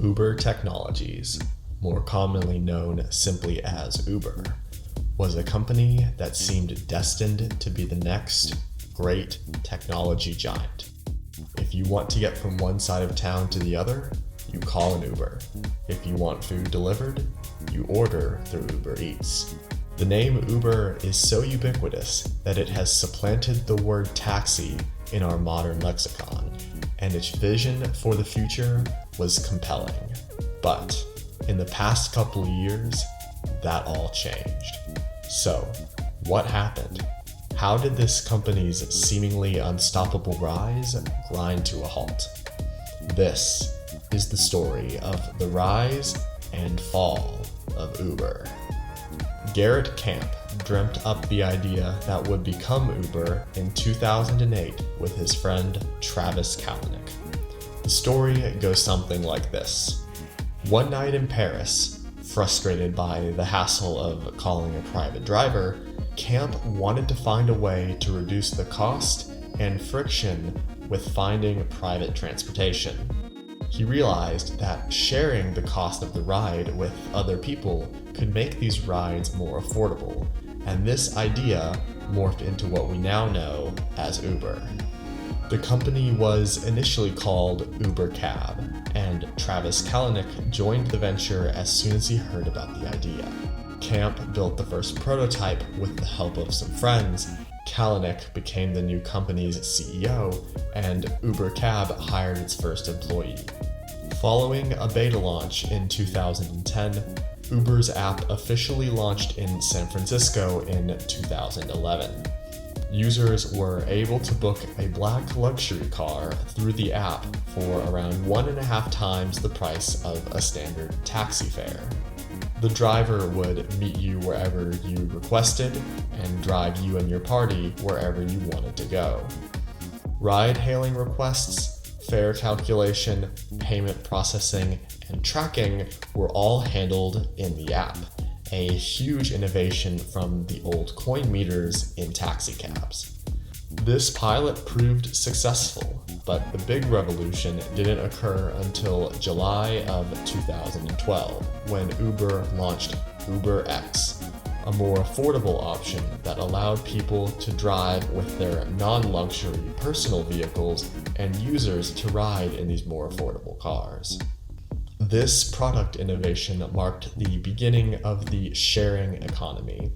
Uber Technologies, more commonly known simply as Uber, was a company that seemed destined to be the next great technology giant. If you want to get from one side of town to the other, you call an Uber. If you want food delivered, you order through Uber Eats. The name Uber is so ubiquitous that it has supplanted the word taxi in our modern lexicon, and its vision for the future was compelling. But in the past couple of years, that all changed. So, what happened? How did this company's seemingly unstoppable rise grind to a halt? This is the story of the rise and fall of Uber. Garrett Camp dreamt up the idea that would become Uber in 2008 with his friend Travis Kalanick. The story goes something like this. One night in Paris, frustrated by the hassle of calling a private driver, Camp wanted to find a way to reduce the cost and friction with finding private transportation. He realized that sharing the cost of the ride with other people could make these rides more affordable, and this idea morphed into what we now know as Uber. The company was initially called Uber Cab, and Travis Kalanick joined the venture as soon as he heard about the idea. Camp built the first prototype with the help of some friends. Kalanick became the new company's CEO, and Uber Cab hired its first employee. Following a beta launch in 2010, Uber's app officially launched in San Francisco in 2011. Users were able to book a black luxury car through the app for around 1.5 times the price of a standard taxi fare. The driver would meet you wherever you requested and drive you and your party wherever you wanted to go. Ride-hailing requests, fare calculation, payment processing, and tracking were all handled in the app, a huge innovation from the old coin meters in taxicabs. This pilot proved successful, but the big revolution didn't occur until July of 2012, when Uber launched UberX, a more affordable option that allowed people to drive with their non-luxury personal vehicles and users to ride in these more affordable cars. This product innovation marked the beginning of the sharing economy.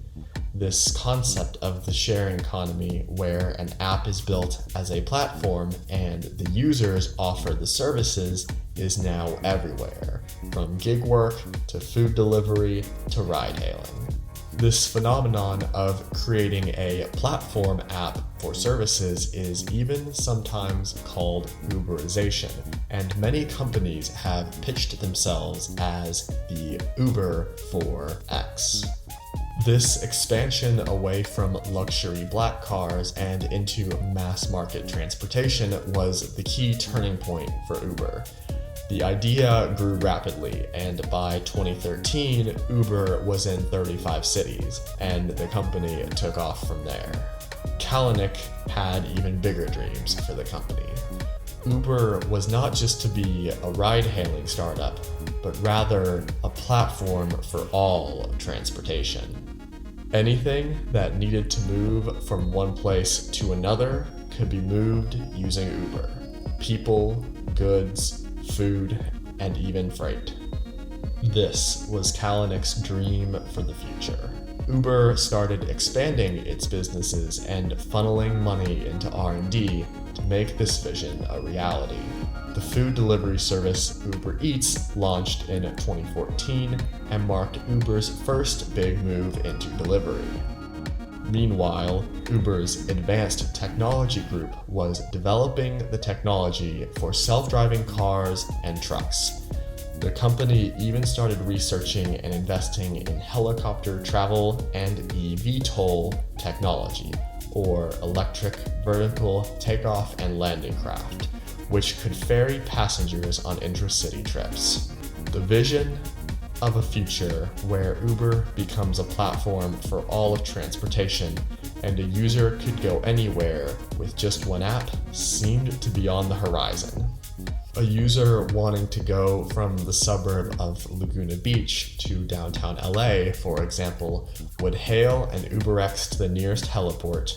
This concept of the sharing economy, where an app is built as a platform and the users offer the services, is now everywhere, from gig work to food delivery to ride-hailing. This phenomenon of creating a platform app for services is even sometimes called Uberization, and many companies have pitched themselves as the Uber for X. This expansion away from luxury black cars and into mass market transportation was the key turning point for Uber. The idea grew rapidly, and by 2013, Uber was in 35 cities, and the company took off from there. Kalanick had even bigger dreams for the company. Uber was not just to be a ride-hailing startup, but rather a platform for all transportation. Anything that needed to move from one place to another could be moved using Uber. People, goods, food, and even freight. This was Kalanick's dream for the future. Uber started expanding its businesses and funneling money into R&D to make this vision a reality. The food delivery service Uber Eats launched in 2014 and marked Uber's first big move into delivery. Meanwhile, Uber's advanced technology group was developing the technology for self-driving cars and trucks. The company even started researching and investing in helicopter travel and eVTOL technology, or electric vertical takeoff and landing craft, which could ferry passengers on intra-city trips. The vision of a future where Uber becomes a platform for all of transportation and a user could go anywhere with just one app seemed to be on the horizon. A user wanting to go from the suburb of Laguna Beach to downtown LA, for example, would hail an UberX to the nearest heliport,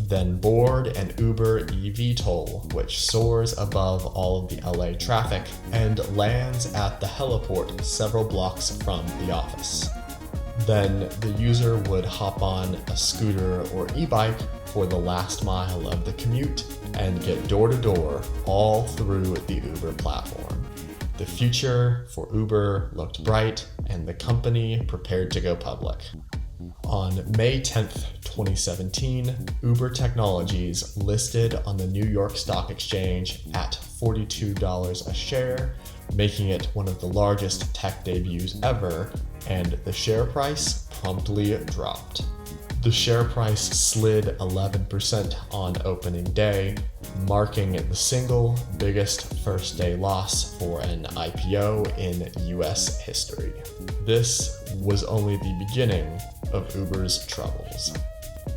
then board an Uber eVTOL, which soars above all of the LA traffic and lands at the heliport several blocks from the office. Then the user would hop on a scooter or e-bike for the last mile of the commute and get door to door all through the Uber platform. The future for Uber looked bright and the company prepared to go public. On May 10th, 2017, Uber Technologies listed on the New York Stock Exchange at $42 a share, making it one of the largest tech debuts ever, and the share price promptly dropped. The share price slid 11% on opening day, marking the single biggest first-day loss for an IPO in US history. This was only the beginning of Uber's troubles.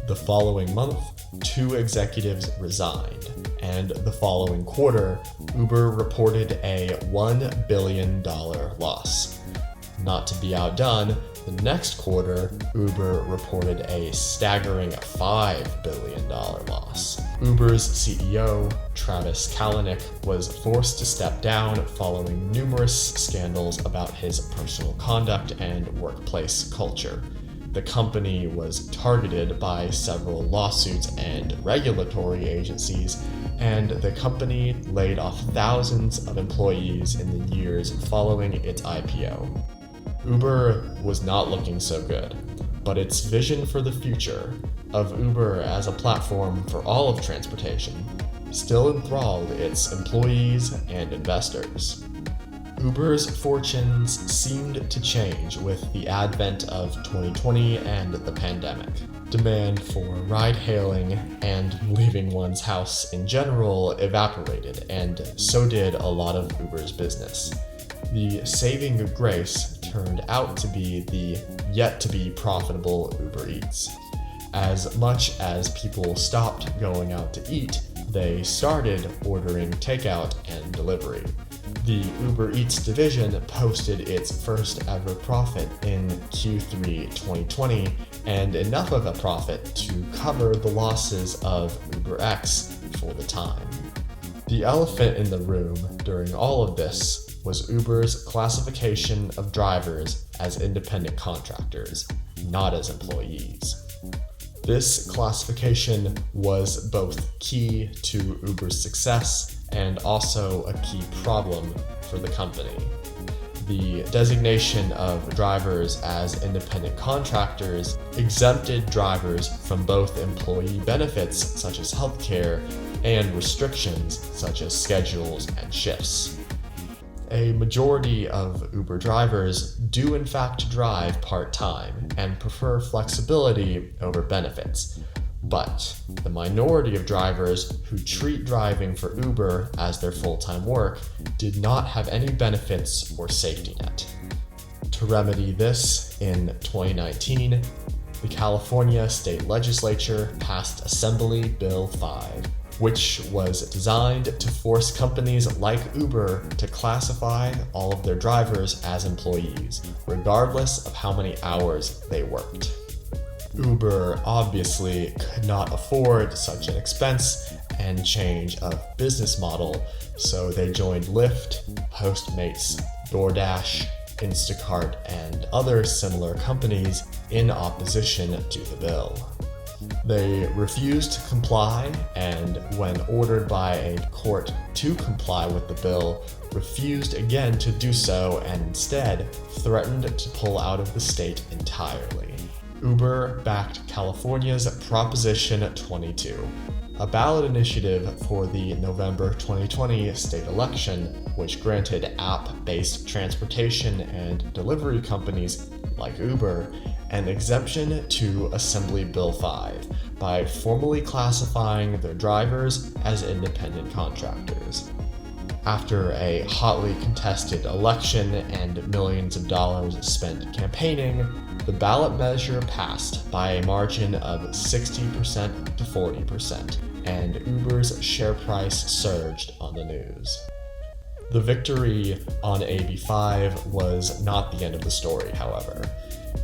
The following month, 2 executives resigned, and the following quarter, Uber reported a $1 billion loss. Not to be outdone, the next quarter, Uber reported a staggering $5 billion loss. Uber's CEO, Travis Kalanick, was forced to step down following numerous scandals about his personal conduct and workplace culture. The company was targeted by several lawsuits and regulatory agencies, and the company laid off thousands of employees in the years following its IPO. Uber was not looking so good, but its vision for the future of Uber as a platform for all of transportation still enthralled its employees and investors. Uber's fortunes seemed to change with the advent of 2020 and the pandemic. Demand for ride-hailing and leaving one's house in general evaporated, and so did a lot of Uber's business. The saving grace turned out to be the yet-to-be profitable Uber Eats. As much as people stopped going out to eat, they started ordering takeout and delivery. The Uber Eats division posted its first ever profit in Q3 2020, and enough of a profit to cover the losses of UberX for the time. The elephant in the room during all of this was Uber's classification of drivers as independent contractors, not as employees. This classification was both key to Uber's success and also a key problem for the company. The designation of drivers as independent contractors exempted drivers from both employee benefits such as healthcare and restrictions such as schedules and shifts. A majority of Uber drivers do in fact drive part-time and prefer flexibility over benefits. But the minority of drivers who treat driving for Uber as their full-time work did not have any benefits or safety net. To remedy this, in 2019, the California state legislature passed Assembly Bill 5, which was designed to force companies like Uber to classify all of their drivers as employees, regardless of how many hours they worked. Uber obviously could not afford such an expense and change of business model, so they joined Lyft, Postmates, DoorDash, Instacart, and other similar companies in opposition to the bill. They refused to comply, and when ordered by a court to comply with the bill, refused again to do so and instead threatened to pull out of the state entirely. Uber backed California's Proposition 22, a ballot initiative for the November 2020 state election, which granted app-based transportation and delivery companies like Uber an exemption to Assembly Bill 5 by formally classifying their drivers as independent contractors. After a hotly contested election and millions of dollars spent campaigning, the ballot measure passed by a margin of 60% to 40%, and Uber's share price surged on the news. The victory on AB5 was not the end of the story, however.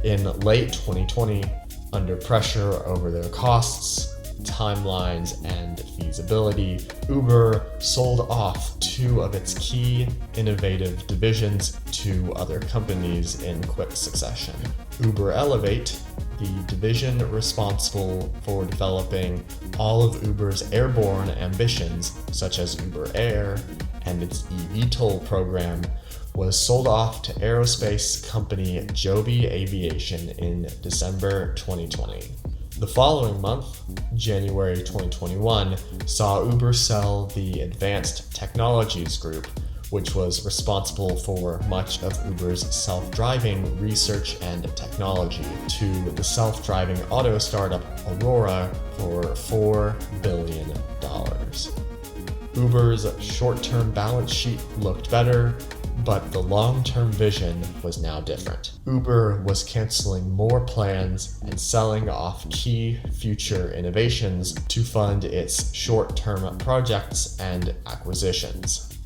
In late 2020, under pressure over their costs, timelines, and feasibility, Uber sold off two of its key innovative divisions to other companies in quick succession. Uber Elevate, the division responsible for developing all of Uber's airborne ambitions, such as Uber Air and its eVTOL program, was sold off to aerospace company Joby Aviation in December 2020. The following month, January 2021, saw Uber sell the Advanced Technologies Group, which was responsible for much of Uber's self-driving research and technology, to the self-driving auto startup Aurora for $4 billion. Uber's short-term balance sheet looked better, but the long-term vision was now different. Uber was canceling more plans and selling off key future innovations to fund its short-term projects and acquisitions.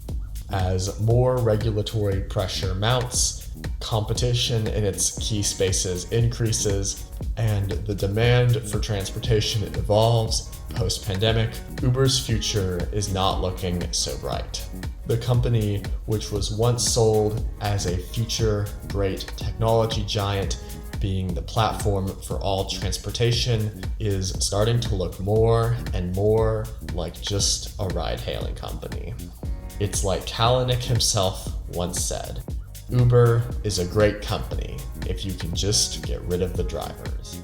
As more regulatory pressure mounts, competition in its key spaces increases, and the demand for transportation evolves post-pandemic, Uber's future is not looking so bright. The company, which was once sold as a future great technology giant, being the platform for all transportation, is starting to look more and more like just a ride-hailing company. It's like Kalanick himself once said, "Uber is a great company if you can just get rid of the drivers."